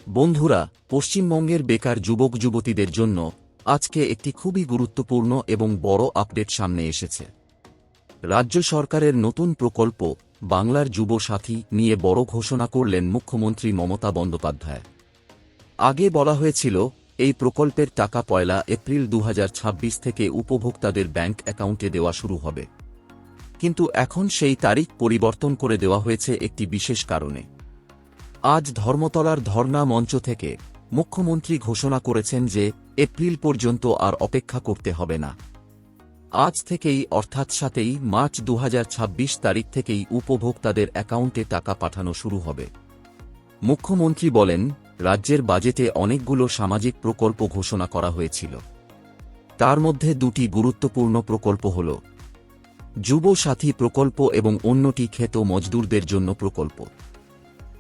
বন্ধুরা, পশ্চিমবঙ্গের বেকার যুবক যুবতীদের জন্য আজকে একটি খুবই গুরুত্বপূর্ণ এবং বড় আপডেট সামনে এসেছে। রাজ্য সরকারের নতুন প্রকল্প বাংলার যুব সাথী নিয়ে বড় ঘোষণা করলেন মুখ্যমন্ত্রী মমতা বন্দ্যোপাধ্যায়। আগে বলা হয়েছিল এই প্রকল্পের টাকা ১ এপ্রিল ২০২৬ থেকে উপভোক্তাদের ব্যাংক অ্যাকাউন্টে দেওয়া শুরু হবে, কিন্তু এখন সেই তারিখ পরিবর্তন করে দেওয়া হয়েছে একটি বিশেষ কারণে। আজ ধর্মতলার ধর্না মঞ্চ থেকে মুখ্যমন্ত্রী ঘোষণা করেছেন যে এপ্রিল পর্যন্ত আর অপেক্ষা করতে হবে না। আজ থেকেই অর্থাৎ ৭ই মার্চ ২০২৬ তারিখ থেকেই উপভোক্তাদের অ্যাকাউন্টে টাকা পাঠানো শুরু হবে। মুখ্যমন্ত্রী বলেন, রাজ্যের বাজেটে অনেকগুলো সামাজিক প্রকল্প ঘোষণা করা হয়েছিল। তার মধ্যে দুটি গুরুত্বপূর্ণ প্রকল্প হল যুব সাথী প্রকল্প এবং অন্যটি ক্ষেত মজদুরদের জন্য প্রকল্প।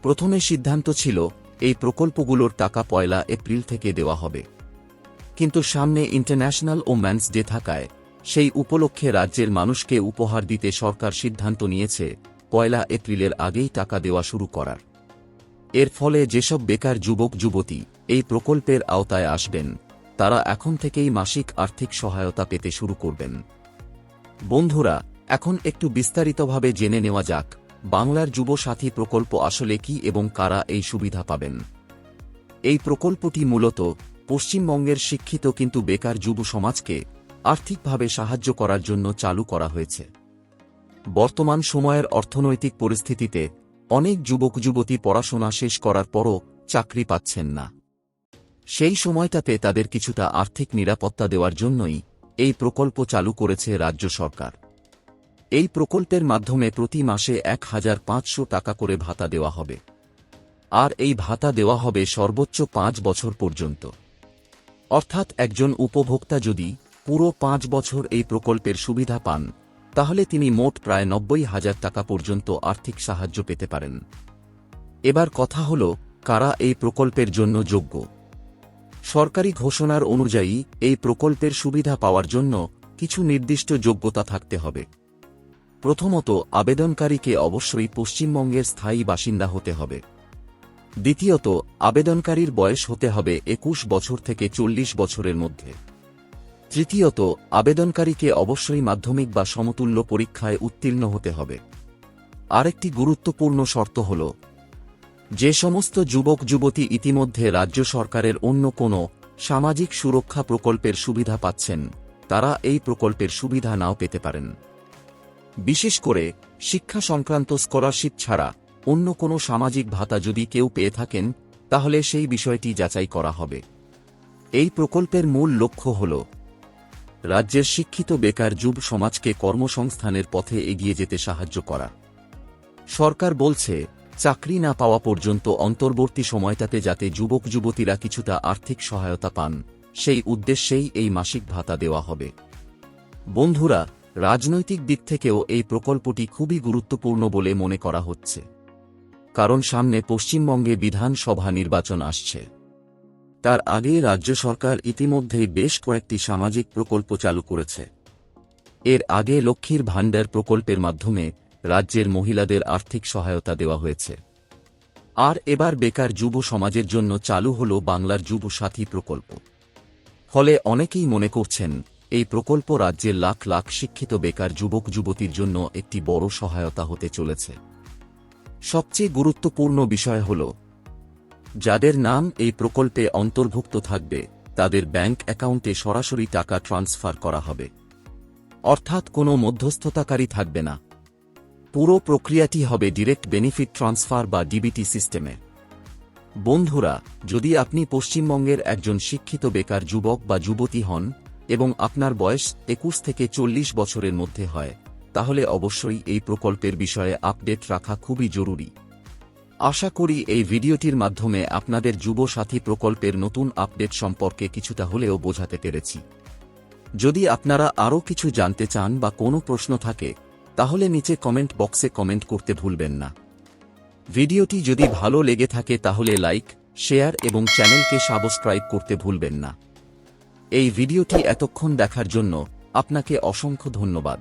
প্রথমে সিদ্ধান্ত ছিল এই প্রকল্পগুলোর টাকা ১ এপ্রিল থেকে দেওয়া হবে, কিন্তু সামনে ইন্টারন্যাশনাল ওম্যানস ডে থাকায় সেই উপলক্ষে রাজ্যের মানুষকে উপহার দিতে সরকার সিদ্ধান্ত নিয়েছে ১ এপ্রিলের আগেই টাকা দেওয়া শুরু করার। এর ফলে যেসব বেকার যুবক যুবতী এই প্রকল্পের আওতায় আসবেন তারা এখন থেকেই মাসিক আর্থিক সহায়তা পেতে শুরু করবেন। বন্ধুরা, এখন একটু বিস্তারিতভাবে জেনে নেওয়া যাক বাংলার যুব সাথী প্রকল্প আসলে কি এবং কারা এই সুবিধা পাবেন। এই প্রকল্পটি মূলত পশ্চিমবঙ্গের শিক্ষিত কিন্তু বেকার যুব সমাজকে আর্থিকভাবে সাহায্য করার জন্য চালু করা হয়েছে। বর্তমান সময়ের অর্থনৈতিক পরিস্থিতিতে অনেক যুবক যুবতী পড়াশোনা শেষ করার পরও চাকরি পাচ্ছেন না। সেই সময়টাতে তাদের কিছুটা আর্থিক নিরাপত্তা দেওয়ার জন্যই এই প্রকল্প চালু করেছে রাজ্য সরকার। এই প্রকল্পের মাধ্যমে প্রতি মাসে ১,৫০০ টাকা করে ভাতা দেওয়া হবে, আর এই ভাতা দেওয়া হবে সর্বোচ্চ ৫ বছর পর্যন্ত। অর্থাৎ একজন উপভোক্তা যদি পুরো ৫ বছর এই প্রকল্পের সুবিধা পান তাহলে তিনি মোট প্রায় ৯০,০০০ টাকা পর্যন্ত আর্থিক সাহায্য পেতে পারেন। এবার কথা হল, কারা এই প্রকল্পের জন্য যোগ্য। সরকারি ঘোষণার অনুযায়ী এই প্রকল্পের সুবিধা পাওয়ার জন্য কিছু নির্দিষ্ট যোগ্যতা থাকতে হবে। প্রথমত, আবেদনকারীকে অবশ্যই পশ্চিমবঙ্গের স্থায়ী বাসিন্দা হতে হবে। দ্বিতীয়ত, আবেদনকারীর বয়স হতে হবে ২১ বছর থেকে ৪০ বছরের মধ্যে। তৃতীয়ত, আবেদনকারীকে অবশ্যই মাধ্যমিক বা সমতুল্য পরীক্ষায় উত্তীর্ণ হতে হবে। আরেকটি গুরুত্বপূর্ণ শর্ত হল, যে সমস্ত যুবক যুবতী ইতিমধ্যে রাজ্য সরকারের অন্য কোনো সামাজিক সুরক্ষা প্রকল্পের সুবিধা পাচ্ছেন তারা এই প্রকল্পের সুবিধা নাও পেতে পারেন। বিশেষ করে শিক্ষা সংক্রান্ত স্কলারশিপ ছাড়া অন্য কোনো সামাজিক ভাতা যদি কেউ পেয়ে থাকেন তাহলে সেই বিষয়টি যাচাই করা হবে। এই প্রকল্পের মূল লক্ষ্য হল রাজ্যের শিক্ষিত বেকার যুব সমাজকে কর্মসংস্থানের পথে এগিয়ে যেতে সাহায্য করা। সরকার বলছে, চাকরি না পাওয়া পর্যন্ত অন্তর্বর্তী সময়টাতে যাতে যুবক যুবতীরা কিছুটা আর্থিক সহায়তা পান সেই উদ্দেশ্যেই এই মাসিক ভাতা দেওয়া হবে। বন্ধুরা, রাজনৈতিক দিক থেকেও এই প্রকল্পটি খুবই গুরুত্বপূর্ণ বলে মনে করা হচ্ছে, কারণ সামনে পশ্চিমবঙ্গে বিধানসভা নির্বাচন আসছে। তার আগে রাজ্য সরকার ইতিমধ্যেই বেশ কয়েকটি সামাজিক প্রকল্প চালু করেছে। এর আগে লক্ষ্মীর ভাণ্ডার প্রকল্পের মাধ্যমে রাজ্যের মহিলাদের আর্থিক সহায়তা দেওয়া হয়েছে, আর এবার বেকার যুব সমাজের জন্য চালু হল বাংলার যুব সাথী প্রকল্প। ফলে অনেকেই মনে করছেন এই প্রকল্প রাজ্যের লাখ লাখ শিক্ষিত বেকার যুবক যুবতীর জন্য একটি বড় সহায়তা হতে চলেছে। সবচেয়ে গুরুত্বপূর্ণ বিষয় হল, যাদের নাম এই প্রকল্পে অন্তর্ভুক্ত থাকবে তাদের ব্যাংক অ্যাকাউন্টে সরাসরি টাকা ট্রান্সফার করা হবে, অর্থাৎ কোনো মধ্যস্থতাকারী থাকবে না। পুরো প্রক্রিয়াটি হবে ডিরেক্ট বেনিফিট ট্রান্সফার বা ডিবিটি সিস্টেমে। বন্ধুরা, যদি আপনি পশ্চিমবঙ্গের একজন শিক্ষিত বেকার যুবক বা যুবতী হন এবং আপনার বয়স ২১ থেকে ৪০ বছরের মধ্যে হয় তাহলে অবশ্যই এই প্রকল্পের বিষয়ে আপডেট রাখা খুবই জরুরি। আশা করি এই ভিডিওটির মাধ্যমে আপনাদের যুব সাথী প্রকল্পের নতুন আপডেট সম্পর্কে কিছুটা হলেও বোঝাতে পেরেছি। যদি আপনারা আরও কিছু জানতে চান বা কোনো প্রশ্ন থাকে তাহলে নিচে কমেন্ট বক্সে কমেন্ট করতে ভুলবেন না। ভিডিওটি যদি ভালো লেগে থাকে তাহলে লাইক, শেয়ার এবং চ্যানেলকে সাবস্ক্রাইব করতে ভুলবেন না। এই ভিডিওটি এতক্ষণ দেখার জন্য আপনাকে অসংখ্য ধন্যবাদ।